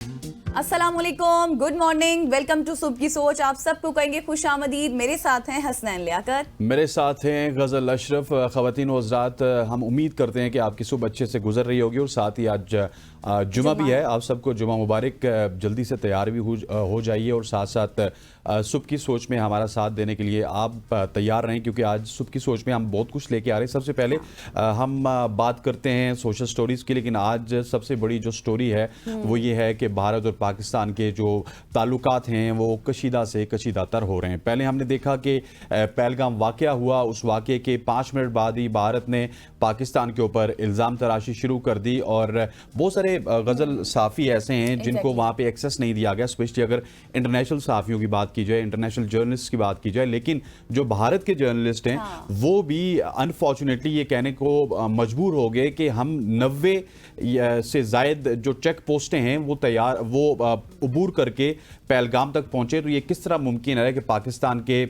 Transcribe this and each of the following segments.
अस्सलाम वालेकुम, good morning, welcome to सुबह की सोच। आप सबको कहेंगे खुश आमदीद। मेरे साथ हैं हसनैन लियाकत, मेरे साथ हैं गज़ल अशरफ। ख़वातीन व हज़रात, हम उम्मीद करते हैं कि आपकी सुबह अच्छे से गुजर रही होगी और साथ ही आज जुमा भी है। आप सबको जुमा मुबारक। जल्दी से तैयार भी हो जाइए और साथ साथ सुबह की सोच में हमारा साथ देने के लिए आप तैयार रहें, क्योंकि आज सुबह की सोच में हम बहुत कुछ लेके आ रहे हैं। सबसे पहले हम बात करते हैं सोशल स्टोरीज़ की, लेकिन आज सबसे बड़ी जो स्टोरी है वो ये है कि भारत और पाकिस्तान के जो ताल्लुकात हैं वो कशीदा से कशीदातर हो रहे हैं। पहले हमने देखा कि पहलगाम वाक़या हुआ, उस वाक़े के 5 मिनट बाद ही भारत ने पाकिस्तान के ऊपर इल्ज़ाम तराशी शुरू कर दी और बहुत सारे गज़ल सहाफ़ी ऐसे हैं जिनको वहाँ पे एक्सेस नहीं दिया गया, स्पेशली अगर इंटरनेशनल सहाफ़ियों की बात की जाए, इंटरनेशनल जर्नलिस्ट की बात की जाए। लेकिन जो भारत के जर्नलिस्ट हैं वो भी अनफॉर्चुनेटली ये कहने को मजबूर हो गए कि हम 90 से ज़ायद जो चेक पोस्टें हैं वो अबूर करके पहलगाम तक पहुंचे। तो ये किस तरह मुमकिन है कि पाकिस्तान के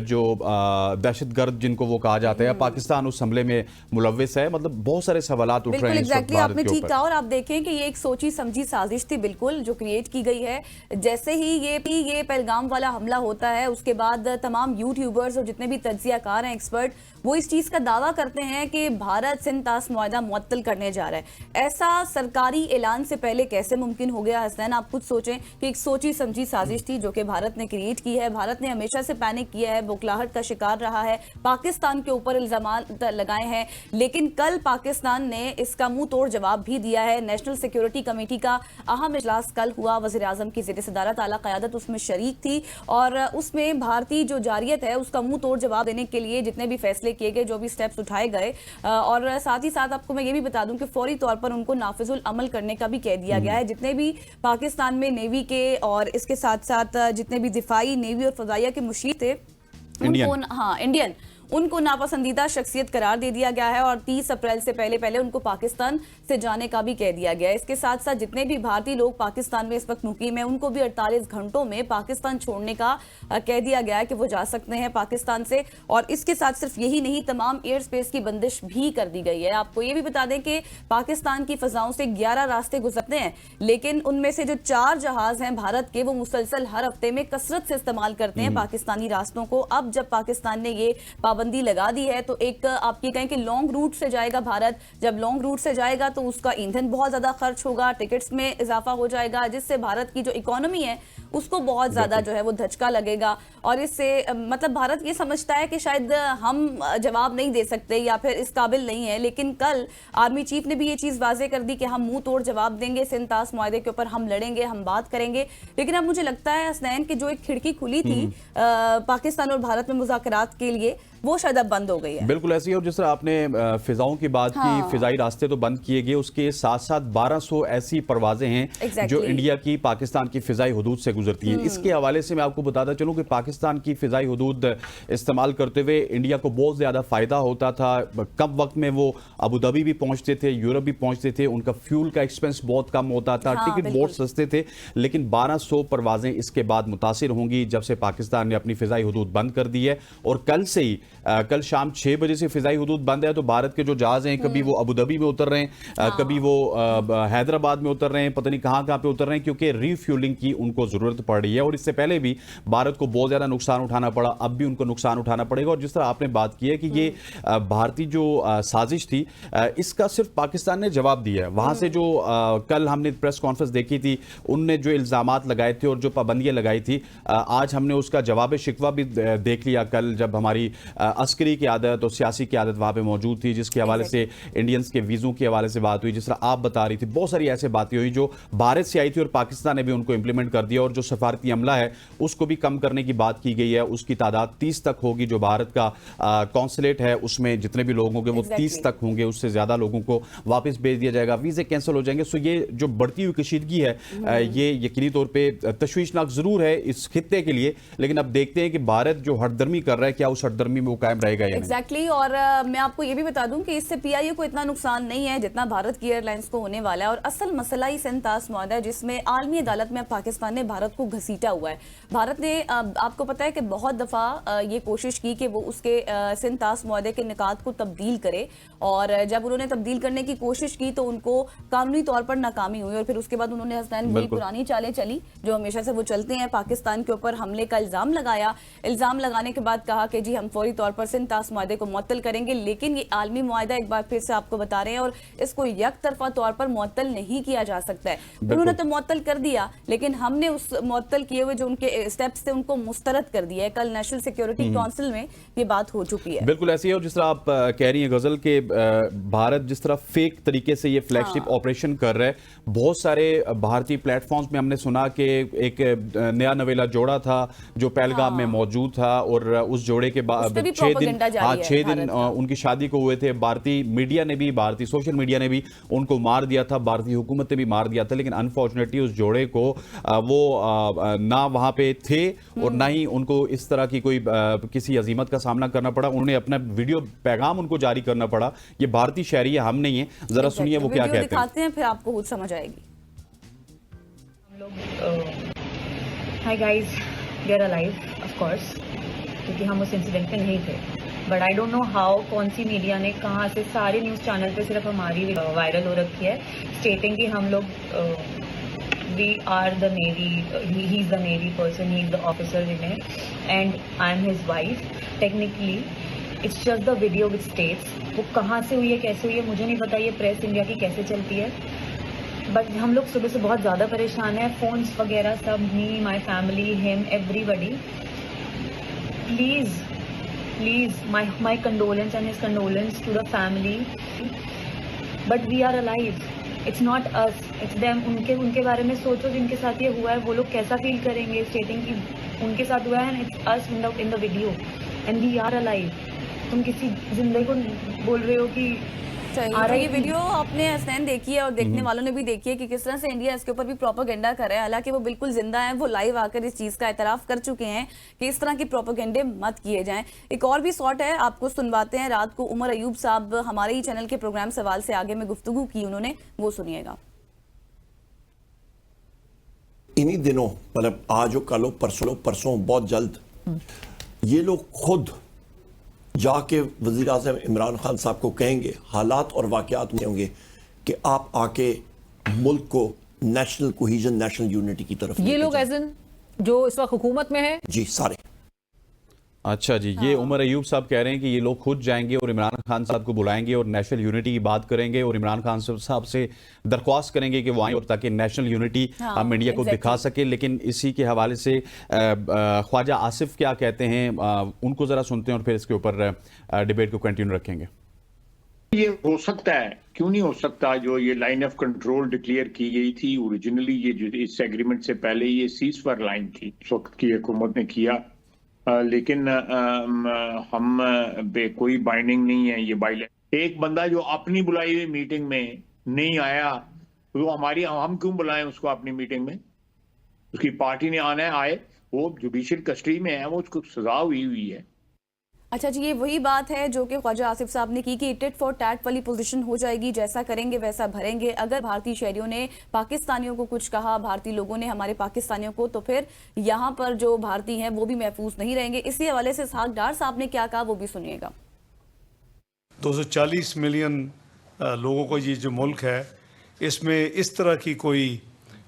जो दहशतगर्द जिनको वो कहा जाता है, पाकिस्तान उस हमले में मुलव्विस है। मतलब बहुत सारे सवालात उठ रहे हैं। एग्जैक्टली आपने ठीक कहा। और आप देखें कि ये एक सोची समझी साजिश थी बिल्कुल जो क्रिएट की गई है। जैसे ही ये पहलगाम वाला हमला होता है उसके बाद तमाम यूट्यूबर्स और जितने भी तज्जियाकार हैं, एक्सपर्ट, वो इस चीज का दावा करते हैं कि भारत सिंध ताश मुआहदा मुअत्तल करने जा रहा है। ऐसा सरकारी ऐलान से पहले कैसे मुमकिन हो गया हसनैन? आप खुद सोचें कि एक सोची समझी साजिश थी जो कि भारत ने क्रिएट की है। भारत ने हमेशा से पैनिक किया है, बौखलाहट का शिकार रहा है, पाकिस्तान के ऊपर इल्जामात लगाए हैं, लेकिन कल पाकिस्तान ने इसका मुंह तोड़ जवाब भी दिया है। नेशनल सिक्योरिटी कमेटी का अहम इजलास कल हुआ, वज़ीर आज़म की ज़ेर सदारत आला क़यादत उसमें शरीक थी और उसमें भारतीय जो जारियत है उसका मुंह तोड़ जवाब देने के लिए जितने भी फैसले किए गए, जो भी स्टेप्स उठाए गए, और साथ ही साथ आपको मैं ये भी बता दूं कि फौरी तौर पर उनको नाफिजुल अमल करने का भी कह दिया गया है। जितने भी पाकिस्तान में नेवी के और इसके साथ साथ जितने भी दिफाई, नेवी और फजाइया के मुशीर थे इंडियन, उनको नापसंदीदा शख्सियत करार दे दिया गया है और 30 अप्रैल से पहले उनको पाकिस्तान से जाने का भी कह दिया गया है। इसके साथ साथ जितने भी भारतीय लोग पाकिस्तान में इस वक्त मुकीम है उनको भी 48 घंटों में पाकिस्तान छोड़ने का कह दिया गया है कि वो जा सकते हैं पाकिस्तान से। और इसके साथ सिर्फ यही नहीं, तमाम एयर स्पेस की बंदिश भी कर दी गई है। आपको ये भी बता दें कि पाकिस्तान की फजाओं से 11 रास्ते गुजरते हैं, लेकिन उनमें से जो 4 जहाज हैं भारत के, वो मुसलसल हर हफ्ते में कसरत से इस्तेमाल करते हैं पाकिस्तानी रास्तों को। अब जब पाकिस्तान ने ये पाबंदी लगा दी है तो एक आप ये कहें कि लॉन्ग रूट से जाएगा भारत। जब लॉन्ग रूट से जाएगा तो उसका ईंधन बहुत ज्यादा खर्च होगा, टिकट्स में इजाफा हो जाएगा, जिससे भारत की जो इकोनॉमी है उसको बहुत ज्यादा जो है वो धचका लगेगा। और इससे मतलब भारत ये समझता है कि शायद हम जवाब नहीं दे सकते या फिर इस काबिल नहीं है, लेकिन कल आर्मी चीफ ने भी ये चीज वाजे कर दी कि हम मुंह तोड़ जवाब देंगे, सिंध ताश मुआहदे के ऊपर हम लड़ेंगे, हम बात करेंगे। लेकिन अब मुझे लगता है हसनैन कि जो एक खिड़की खुली थी पाकिस्तान और भारत में मुज़ाकरात के लिए, वो शायद अब बंद हो गई है। बिल्कुल ऐसी है। और जिस तरह आपने फिजाओं की बात की, फिजाई रास्ते तो बंद किए गए, उसके साथ साथ 1200 ऐसी परवाजें हैं जो इंडिया की पाकिस्तान की फिजाई हुदूद से गुजरती है। इसके हवाले से मैं आपको बताता चलूं कि पाकिस्तान की फिजाई हुदूद इस्तेमाल करते हुए इंडिया को बहुत ज्यादा फायदा होता था। कम वक्त में वो अबू धाबी भी पहुंचते थे, यूरोप भी पहुंचते थे, उनका फ्यूल का एक्सपेंस बहुत कम होता था, टिकट बहुत सस्ते थे। लेकिन 1200 परवाजें इसके बाद मुतासिर होंगी जब से पाकिस्तान ने अपनी फिजाई हुदूद बंद कर दी है। और कल से ही कल शाम 6 बजे से फिजाई हुदूद बंद है, तो भारत के जो जहाज हैं कभी वो अबू धाबी में उतर रहे हैं, कभी वो हैदराबाद में उतर रहे हैं, पता नहीं कहां पे उतर रहे हैं, क्योंकि रीफ्यूलिंग की उनको जरूरत पड़ रही है। और इससे पहले भी भारत को बहुत ज्यादा नुकसान उठाना पड़ा, अब भी उनको नुकसान उठाना पड़ेगा। और जिस तरह आपने बात की है कि ये भारतीय जो साजिश थी, इसका सिर्फ पाकिस्तान ने जवाब दिया है। वहां से जो कल हमने प्रेस कॉन्फ्रेंस देखी थी, उनने जो इल्जामात लगाए थे और जो पाबंदियां लगाई थी, आज हमने उसका जवाब शिकवा भी देख लिया कल, जब हमारी अस्करी की आदत और सियासी की आदत वहां पे मौजूद थी, जिसके हवाले से इंडियंस के वीज़ों के हवाले से बात हुई। जिस तरह आप बता रही थी, बहुत सारी ऐसी बातें हुई जो भारत से आई थी और पाकिस्तान ने भी उनको इंप्लीमेंट कर दिया। और जो सफारती अमला है उसको भी कम करने की बात की गई है, उसकी तादाद 30 तक होगी। जो भारत का कॉन्सुलेट है उसमें जितने भी लोग होंगे वो 30 तक होंगे, उससे ज्यादा लोगों को वापस भेज दिया जाएगा, वीजे कैंसिल हो जाएंगे। सो ये जो बढ़ती हुई कशीदगी है, ये यकीनी तौर पर तशवीशनाक जरूर है इस खित्ते के लिए। लेकिन अब देखते हैं कि भारत जो हटदर्मी कर रहा है, क्या उस हटदर्मी में वो कायम रहेगा या एग्जैक्टली और मैं आपको ये भी बता दूं कि इससे पीआईए को इतना नुकसान नहीं है जितना भारत की एयरलाइंस को होने वाला है। और असल मसला ही सिंतास मुआहदा है जिसमें आलमी अदालत में पाकिस्तान ने भारत को घसीटा हुआ है। भारत ने आपको पता है कि बहुत दफ़ा ये कोशिश की कि वो उसके सिंतास मुआहदे के निकात को तब्दील करे, और जब उन्होंने तब्दील करने की कोशिश की तो उनको कानूनी तौर पर नाकामी हुई। और फिर उसके बाद उन्होंने हसनैन वही पुरानी चालें चली जो हमेशा से वो चलते हैं, पाकिस्तान के ऊपर हमले का इल्ज़ाम लगाया। इल्ज़ाम लगाने के बाद कहा कि जी हम फौरी तौर पर सिंतास मुआहदे को मुअत्तल करेंगे। लेकिन ये आलमी मुआहदा एक बार फिर से आपको बता रहे हैं और इसको एक तरफा तौर पर मुअत्तल नहीं किया जा सकता है। उन्होंने तो मुअत्तल कर दिया लेकिन हमने उस मुअत्तल किए हुए जो उनके स्टेप्स थे उनको मुस्तरद कर दिया है। कल नेशनल सिक्योरिटी काउंसिल में ये बात हो चुकी है। बिल्कुल ऐसी है। और जिस तरह आप कह रही हैं गजल के भारत जिस तरह फेक तरीके से ये फ्लैगशिप ऑपरेशन कर रहा है, बहुत सारे भारतीय प्लेटफॉर्म्स में हमने सुना कि एक नया नवेला जोड़ा था जो पहलगाम में मौजूद था और उस जोड़े के बाद 6 दिन उनकी शादी को हुए थे। भारतीय मीडिया ने भी, भारतीय सोशल मीडिया ने भी उनको मार दिया था, भारतीय हुकूमत ने भी मार दिया था। लेकिन अनफॉर्चुनेटली उस जोड़े को वो ना वहां पे थे और ना ही उनको इस तरह की कोई किसी अजीमत का सामना करना पड़ा। उन्होंने अपना वीडियो पैगाम उनको जारी करना पड़ा। ये भारतीय शहरी है, हम नहीं है। जरा सुनिए वो क्या कहते हैं, फिर आपको खुद समझ आएगी। हम लोग hi guys, we are alive of course, क्योंकि हम उस इंसिडेंट पे नहीं थे। But I don't know how कौन सी मीडिया ने कहाँ से सारे न्यूज़ चैनल पे सिर्फ हमारी वायरल हो रखी है स्टेटिंग कि हम लोग we are the navy, he is the navy person, he is the officer in it and I am his wife. Technically it's just the video which states. वो कहाँ से हुई है, कैसे हुई है मुझे नहीं पता, ये प्रेस इंडिया की कैसे चलती है। बट हम लोग सुबह से बहुत ज़्यादा परेशान हैं, फ़ोन्स वगैरह सब, me, my family, him, everybody. Please my condolence and his condolence to the family. But we are alive, it's not us, it's them. उनके बारे में सोचो जिनके साथ ये हुआ है, वो लोग कैसा फील करेंगे स्टेटिंग की उनके साथ हुआ है and it's us in the video and we are alive. तुम किसी जिंदगी को बोल रहे हो कि तो ये वीडियो आपने हसनैन देखी है और देखने वालों ने भी देखी है कि किस तरह से इंडिया इसके ऊपर भी प्रोपेगेंडा कर रहा है। हालांकि वो बिल्कुल जिंदा है, वो लाइव आकर इस चीज का एतराफ कर चुके हैं कि इस तरह के प्रोपेगेंडे मत किए जाएं। एक और भी शॉट है, आपको सुनवाते हैं। रात को उमर अयूब साहब हमारे ही चैनल के प्रोग्राम सवाल से आगे में गुफ्तगू की उन्होंने, वो सुनिएगा। इन्हीं दिनों, मतलब आज हो, कल हो, परसों बहुत जल्द ये लोग खुद जाके वज़ीर आज़म इमरान खान साहब को कहेंगे, हालात और वाक़यात होंगे कि आप आके मुल्क को नेशनल कोहीजन, नेशनल यूनिटी की तरफ। ये लोग एज इन जो इस वक्त हुकूमत में है जी, सारे। अच्छा जी, ये उमर अयूब साहब कह रहे हैं कि ये लोग खुद जाएंगे और इमरान खान साहब को बुलाएंगे और नेशनल यूनिटी की बात करेंगे और इमरान खान साहब से दरख्वास्त करेंगे कि वो आए और ताकि नेशनल यूनिटी हम इंडिया को दिखा सके। लेकिन इसी के हवाले से ख्वाजा आसिफ क्या कहते हैं उनको जरा सुनते हैं और फिर इसके ऊपर डिबेट को कंटिन्यू रखेंगे। ये हो सकता है, क्यों नहीं हो सकता। जो ये लाइन ऑफ कंट्रोल डिक्लेयर की गई थी ओरिजिनली, ये जो इस एग्रीमेंट से पहले ये सीज़फायर लाइन थी, उस वक्त की हुकूमत ने किया। लेकिन हम कोई बाइंडिंग नहीं है ये बाइलेट। एक बंदा जो अपनी बुलाई हुई मीटिंग में नहीं आया, तो हम क्यों बुलाएं उसको अपनी मीटिंग में? उसकी पार्टी ने आना है, आए। वो जुडिशियल कस्टडी में है, वो उसको सजा हुई है। अच्छा जी, ये वही बात है जो कि ख्वाजा आसिफ साहब ने की कि टिट फॉर टैट वाली पोजीशन हो जाएगी, जैसा करेंगे वैसा भरेंगे। अगर भारतीय शहरियों ने पाकिस्तानियों को कुछ कहा, भारतीय लोगों ने हमारे पाकिस्तानियों को, तो फिर यहाँ पर जो भारतीय हैं वो भी महफूज नहीं रहेंगे। इसी हवाले से इसहाक डार साहब ने क्या कहा वो भी सुनिएगा। 240 मिलियन लोगों को ये जो मुल्क है, इसमें इस तरह की कोई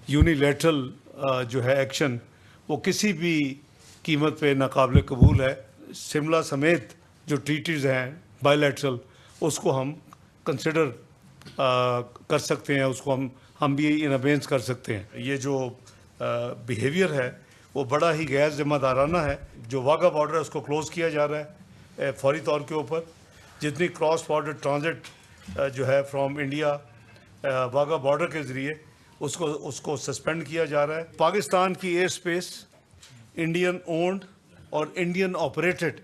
यूनिलैटरल जो है एक्शन वो किसी भी कीमत पे नाकाबिल कबूल है। शिमला समेत जो ट्रीटीज हैं बायलैटरल, उसको हम कंसिडर कर सकते हैं, उसको हम भी इन अबेंस कर सकते हैं। ये जो बिहेवियर है वो बड़ा ही गैर जिम्मेदाराना है। जो वाघा बॉर्डर है उसको क्लोज़ किया जा रहा है फौरी तौर के ऊपर। जितनी क्रॉस बॉर्डर ट्रांजिट जो है फ्रॉम इंडिया वाघा बॉर्डर के ज़रिए उसको सस्पेंड किया जा रहा है। पाकिस्तान की एयर स्पेस इंडियन ओन्ड और इंडियन ऑपरेटेड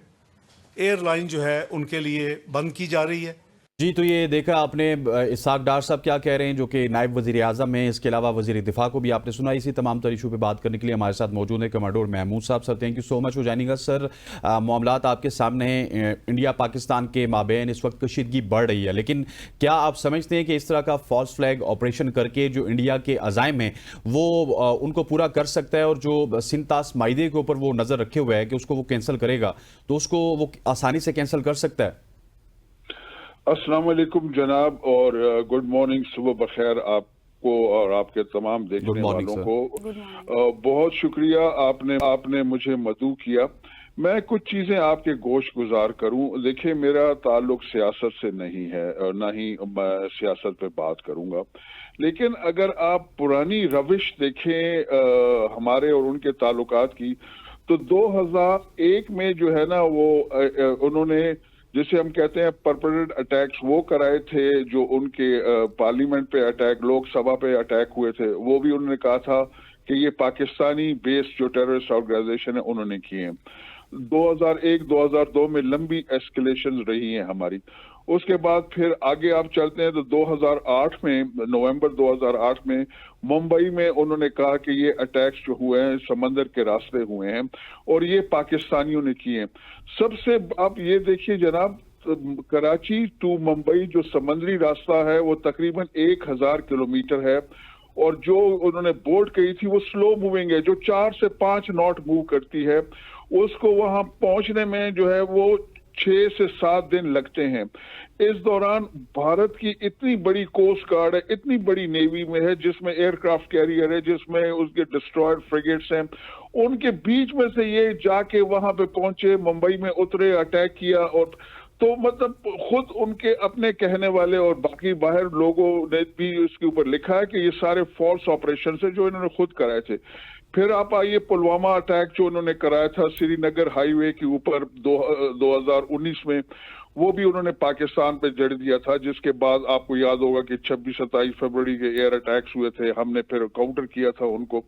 एयरलाइन जो है उनके लिए बंद की जा रही है। जी, तो ये देखा आपने इसाक डार साहब क्या कह रहे हैं, जो कि नायब वजीर आजम हैं। इसके अलावा वजीर दिफा को भी आपने सुना। इसी तमाम तर इशू पे बात करने के लिए हमारे साथ मौजूद है कमांडोर महमूद साहब। Sir, thank you so much for joining us. Sir, मामलात आपके सामने हैं, इंडिया पाकिस्तान के माबैन इस वक्त कशीदगी बढ़ रही है, लेकिन क्या आप समझते हैं कि इस तरह का फॉल्स फ्लैग ऑपरेशन करके जो इंडिया के अज़ाइम हैं वो उनको पूरा कर सकता है, और जो सिंतास माइदे के ऊपर वो नज़र रखे हुए है कि उसको वो कैंसिल करेगा, तो उसको वो आसानी से कैंसिल कर सकता है? अस्सलाम वालेकुम जनाब, और गुड मॉर्निंग, सुबह बखैर आपको और आपके तमाम देखने वालों को। बहुत शुक्रिया आपने मुझे मदऊ किया। मैं कुछ चीजें आपके गोश गुजार करूं। देखिए, मेरा ताल्लुक सियासत से नहीं है और ना ही मैं सियासत पे बात करूंगा, लेकिन अगर आप पुरानी रविश देखें हमारे और उनके ताल्लुकात की, तो 2001 में जो है ना वो उन्होंने, जिसे हम कहते हैं परमानेंट अटैक्स, वो कराए थे। जो उनके पार्लियामेंट पे अटैक, लोकसभा पे अटैक हुए थे, वो भी उन्होंने कहा था कि ये पाकिस्तानी बेस्ड जो टेररिस्ट ऑर्गेनाइजेशन है उन्होंने किए हैं। 2001-2002 में लंबी एस्केलेशन रही है हमारी। उसके बाद फिर आगे आप चलते हैं तो 2008 में, नवंबर 2008 में मुंबई में उन्होंने कहा कि ये अटैक्स जो हुए हैं समंदर के रास्ते हुए हैं और ये पाकिस्तानियों ने किए हैं। सबसे आप ये देखिए जनाब, कराची टू मुंबई जो समंदरी रास्ता है वो तकरीबन 1000 किलोमीटर है, और जो उन्होंने बोट कही थी वो स्लो मूविंग है, जो 4 से 5 नॉट मूव करती है। उसको वहां पहुंचने में जो है वो 6 से 7 दिन लगते हैं। इस दौरान भारत की इतनी बड़ी कोस्ट गार्ड है, इतनी बड़ी नेवी में है, जिसमें एयरक्राफ्ट कैरियर है, जिसमें उसके डिस्ट्रॉयर फ्रिगेट्स हैं, उनके बीच में से ये जाके वहां पे पहुंचे, मुंबई में उतरे, अटैक किया। और तो मतलब खुद उनके अपने कहने वाले और बाकी बाहर लोगों ने भी इसके ऊपर लिखा है कि ये सारे फॉल्स ऑपरेशन है जो इन्होंने खुद कराए थे। फिर आप आइए पुलवामा अटैक जो उन्होंने कराया था श्रीनगर हाईवे के ऊपर 2019 में, वो भी उन्होंने पाकिस्तान पे जड़ दिया था, जिसके बाद आपको याद होगा कि 26-27 फरवरी के एयर अटैक्स हुए थे, हमने फिर काउंटर किया था उनको।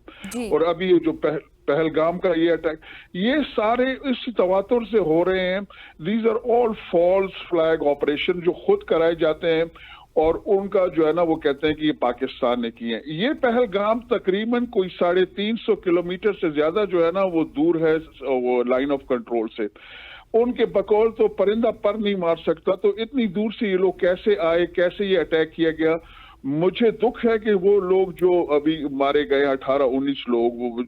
और अभी ये जो पहलगाम का ये अटैक, ये सारे इस तवातुर से हो रहे हैं। These are all false flag operation जो खुद कराए जाते हैं, और उनका जो है ना वो कहते हैं कि ये पाकिस्तान ने किए हैं। ये पहलगाम तकरीबन कोई 350 किलोमीटर से ज्यादा जो है ना वो दूर है वो लाइन ऑफ कंट्रोल से। उनके बकौल तो परिंदा पर नहीं मार सकता, तो इतनी दूर से ये लोग कैसे आए, कैसे ये अटैक किया गया। मुझे दुख है कि वो लोग जो अभी मारे गए 18-19 लोग, वो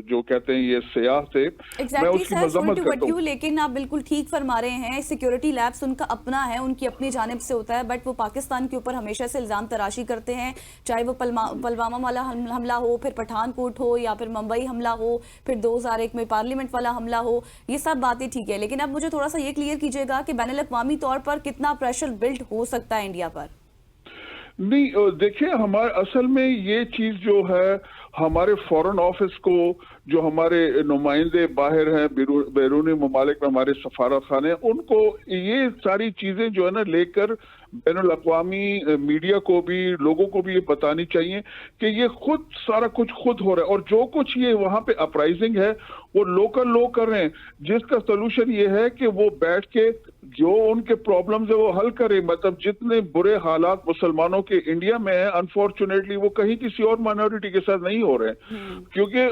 जो कहते हैं ये सियाह थे, मैं उसकी मजम्मत करता हूं। लेकिन आप बिल्कुल ठीक फरमा रहे हैं, सिक्योरिटी लैब्स उनका अपना है, उनकी अपनी जानिब से होता है, बट वो पाकिस्तान के ऊपर हमेशा से इल्जाम तराशी करते हैं, चाहे वो पुलवामा वाला हमला हो, फिर पठानकोट हो, या फिर मुंबई हमला हो, फिर 2001 में पार्लियामेंट वाला हमला हो। ये सब बातें ठीक है, लेकिन अब मुझे थोड़ा सा ये क्लियर कीजिएगा कि बैनुल-अक़वामी तौर पर कितना प्रेशर बिल्ड हो सकता है इंडिया पर? नहीं, देखिए, हमारे असल में ये चीज जो है, हमारे फॉरेन ऑफिस को, जो हमारे नुमाइंदे बाहर हैं बैरूनी ममालिक में, हमारे सफारत खाने, उनको ये सारी चीजें जो है ना लेकर बैनुल-अक़वामी मीडिया को भी, लोगों को भी ये बतानी चाहिए कि ये खुद सारा कुछ खुद हो रहा है, और जो कुछ ये वहां पे अपराइजिंग है वो लोकल लोग कर रहे हैं, जिसका सोल्यूशन ये है कि वो बैठ के जो उनके प्रॉब्लम्स है वो हल करें। मतलब जितने बुरे हालात मुसलमानों के इंडिया में है, अनफॉर्चुनेटली वो कहीं किसी और माइनॉरिटी के साथ नहीं हो रहे हैं, क्योंकि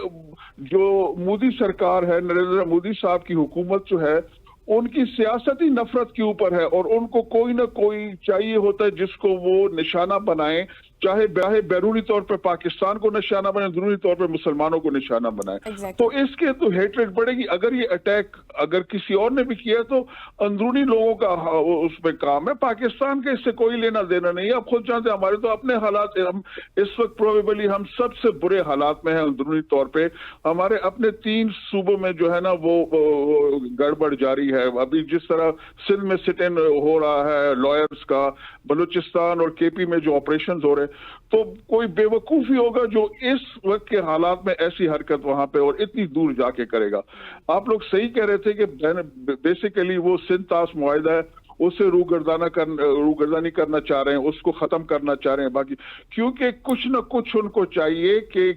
जो मोदी सरकार है, नरेंद्र मोदी साहब की हुकूमत जो है, उनकी सियासती नफरत के ऊपर है, और उनको कोई ना कोई चाहिए होता है जिसको वो निशाना बनाए, चाहे बैरूनी तौर पर पाकिस्तान को निशाना बनाए, अंदरूनी तौर पर मुसलमानों को निशाना बनाए। तो इसके तो हेट्रेड बढ़ेगी। अगर ये अटैक अगर किसी और ने भी किया तो अंदरूनी लोगों का उसमें काम है, पाकिस्तान के इससे कोई लेना देना नहीं है। आप खुद जानते हैं, हमारे तो अपने हालात, हम इस वक्त प्रोबेबली हम सबसे बुरे हालात में हैं अंदरूनी तौर पर। हमारे अपने 3 सूबों में जो है ना वो गड़बड़ जारी है। अभी जिस तरह सिंध में सिट इन हो रहा है लॉयर्स का, बलूचिस्तान और केपी में जो ऑपरेशन हो रहे, तो कोई बेवकूफी होगा जो इस वक्त के हालात में ऐसी हरकत वहां पे और इतनी दूर जाके करेगा। आप लोग सही कह रहे थे कि बेसिकली वो सिंतास मुआहिदा है, उससे रूगर्दानी करना चाह रहे हैं, उसको खत्म करना चाह रहे हैं बाकी, क्योंकि कुछ न कुछ उनको चाहिए कि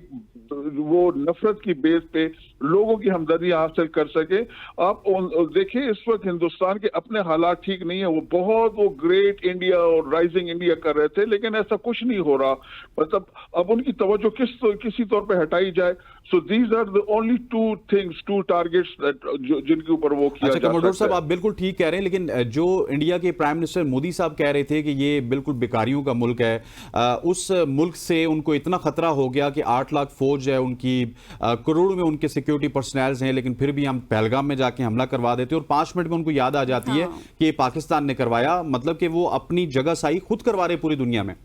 वो नफरत की बेस पे लोगों की हमदर्दी हासिल कर सके। आप देखिए इस वक्त हिंदुस्तान के अपने हालात ठीक नहीं है, वो ग्रेट इंडिया और राइजिंग इंडिया कर रहे थे, लेकिन ऐसा कुछ नहीं हो रहा। मतलब अब उनकी तवज्जो किसी तौर पे हटाई जाए। So these are the only two targets जिनके ऊपर वो किया जा सकता है। कमोडोर साहब, आप बिल्कुल ठीक कह रहे हैं, लेकिन जो इंडिया के प्राइम मिनिस्टर मोदी साहब कह रहे थे कि ये बिल्कुल बेकारियों का मुल्क है, उस मुल्क से उनको इतना खतरा हो गया कि 8 लाख फौज है उनकी, करोड़ों में उनके सिक्योरिटी पर्सनल हैं, लेकिन फिर भी हम पहलगाम में जाके हमला करवा देते हैं और 5 मिनट में उनको याद आ जाती है कि ये पाकिस्तान ने करवाया। मतलब कि वो अपनी जगह साई खुद करवा रहे पूरी दुनिया में।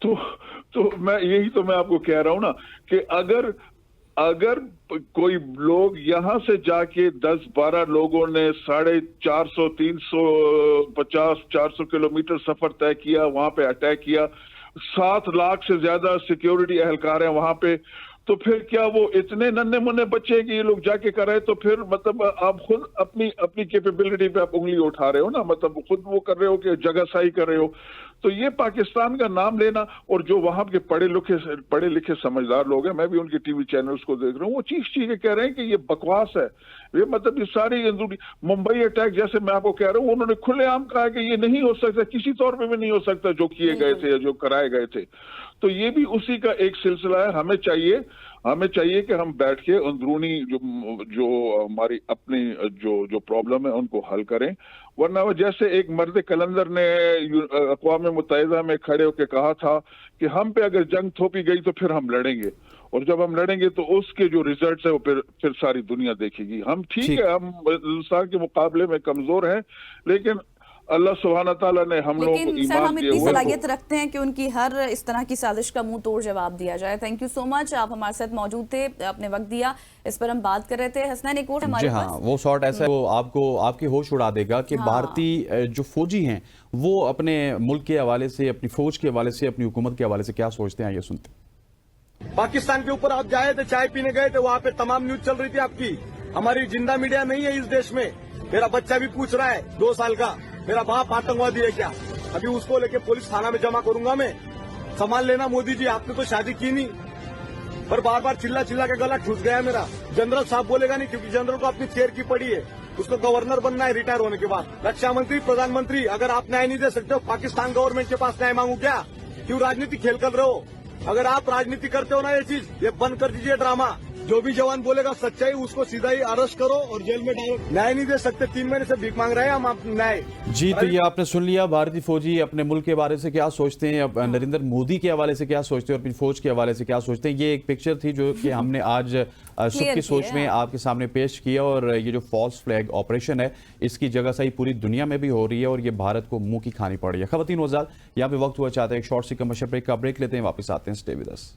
तो मैं आपको कह रहा हूं ना कि अगर कोई लोग यहां से जाके 10-12 लोगों ने 450, 350, 400 किलोमीटर सफर तय किया, वहां पे अटैक किया, 7 लाख से ज्यादा सिक्योरिटी एहलकार हैं वहां पे, तो फिर क्या वो इतने नन्हे मुन्ने बच्चे हैं कि ये लोग जाके कर रहे हैं? तो फिर मतलब आप खुद अपनी कैपेबिलिटी पे आप उंगली उठा रहे हो ना, मतलब खुद वो कर रहे हो कि जगहसाई कर रहे हो। तो ये पाकिस्तान का नाम लेना, और जो वहां के पढ़े लिखे समझदार लोग हैं, मैं भी उनके टीवी चैनल्स को देख रहा हूँ, वो चीख कह रहे हैं कि ये बकवास है। ये मतलब ये सारी मुंबई अटैक जैसे मैं आपको कह रहा हूँ, उन्होंने खुलेआम कहा कि ये नहीं हो सकता, किसी तौर पे भी नहीं हो सकता जो किए गए थे या जो कराए गए थे। तो ये भी उसी का एक सिलसिला है। हमें चाहिए कि हम बैठ के अंदरूनी जो हमारी अपनी जो प्रॉब्लम है उनको हल करें, वरना जैसे एक मर्द कलंदर ने अक़वाम मुत्तहिदा में खड़े होकर कहा था कि हम पे अगर जंग थोपी गई तो फिर हम लड़ेंगे, और जब हम लड़ेंगे तो उसके जो रिजल्ट्स है वो फिर सारी दुनिया देखेगी। हम ठीक है, हम हिंदुस्तान के मुकाबले में कमजोर हैं, लेकिन अल्लाह सुब्हाना तआला ने हम लोगों को लेकिन सर, हम इतनी सलाहियत रखते हैं कि उनकी हर इस तरह की साजिश का मुंह तोड़ जवाब दिया जाए। थैंक यू सो मच, आप हमारे साथ मौजूद थे, आपने वक्त दिया, इस पर हम बात कर रहे थे। हसनैन एक और हमारे पास वो शॉट ऐसा है वो आपको आपके होश उड़ा देगा कि भारतीय जो फौजी हैं वो अपने मुल्क के हवाले से, अपनी फौज के हवाले से, अपनी हुकूमत के हवाले से क्या सोचते हैं, ये सुनते हैं। पाकिस्तान के ऊपर आप जाए थे, चाय पीने गए थे, वहाँ पे तमाम न्यूज चल रही थी आपकी। हमारी जिंदा मीडिया नहीं है इस देश में। मेरा बच्चा भी पूछ रहा है 2 साल का, मेरा बाप आतंकवादी है क्या? अभी उसको लेके पुलिस थाना में जमा करूंगा मैं। संभाल लेना मोदी जी, आपने तो शादी की नहीं। पर बार बार चिल्ला के गला ठूस गया मेरा। जनरल साहब बोलेगा नहीं, क्योंकि जनरल को अपनी चेयर की पड़ी है, उसको गवर्नर बनना है रिटायर होने के बाद। रक्षा मंत्री, प्रधानमंत्री, अगर आप न्याय नहीं दे सकते हो, पाकिस्तान गवर्नमेंट के पास न्याय मांगू क्या? क्यों राजनीति खेल कर रहे हो? अगर आप राजनीति करते हो ना, ये चीज ये बंद कर दीजिए ड्रामा। जो भी जवान बोलेगा सच्चाई, उसको सीधा ही अरेस्ट करो और जेल में डालो। न्याय नहीं दे सकते, 3 महीने से भीख मांग रहे हैं हम न्याय। जी, तो ये आपने सुन लिया, भारतीय फौजी अपने मुल्क के बारे से क्या सोचते हैं, अब नरेंद्र मोदी के हवाले से क्या सोचते हैं और अपनी फौज के हवाले से क्या सोचते हैं। ये एक पिक्चर थी जो कि हमने आज सबकी सोच में आपके सामने पेश किया, और ये जो फॉल्स फ्लैग ऑपरेशन है इसकी जगह सही पूरी दुनिया में भी हो रही है और ये भारत को मुंह की खानी पड़ रही है। खवातीन वज़ात, यहाँ पे वक्त हुआ चाहता है एक शॉर्ट सी कमर्शियल ब्रेक का, ब्रेक लेते हैं, वापस आते हैं। Stay with us.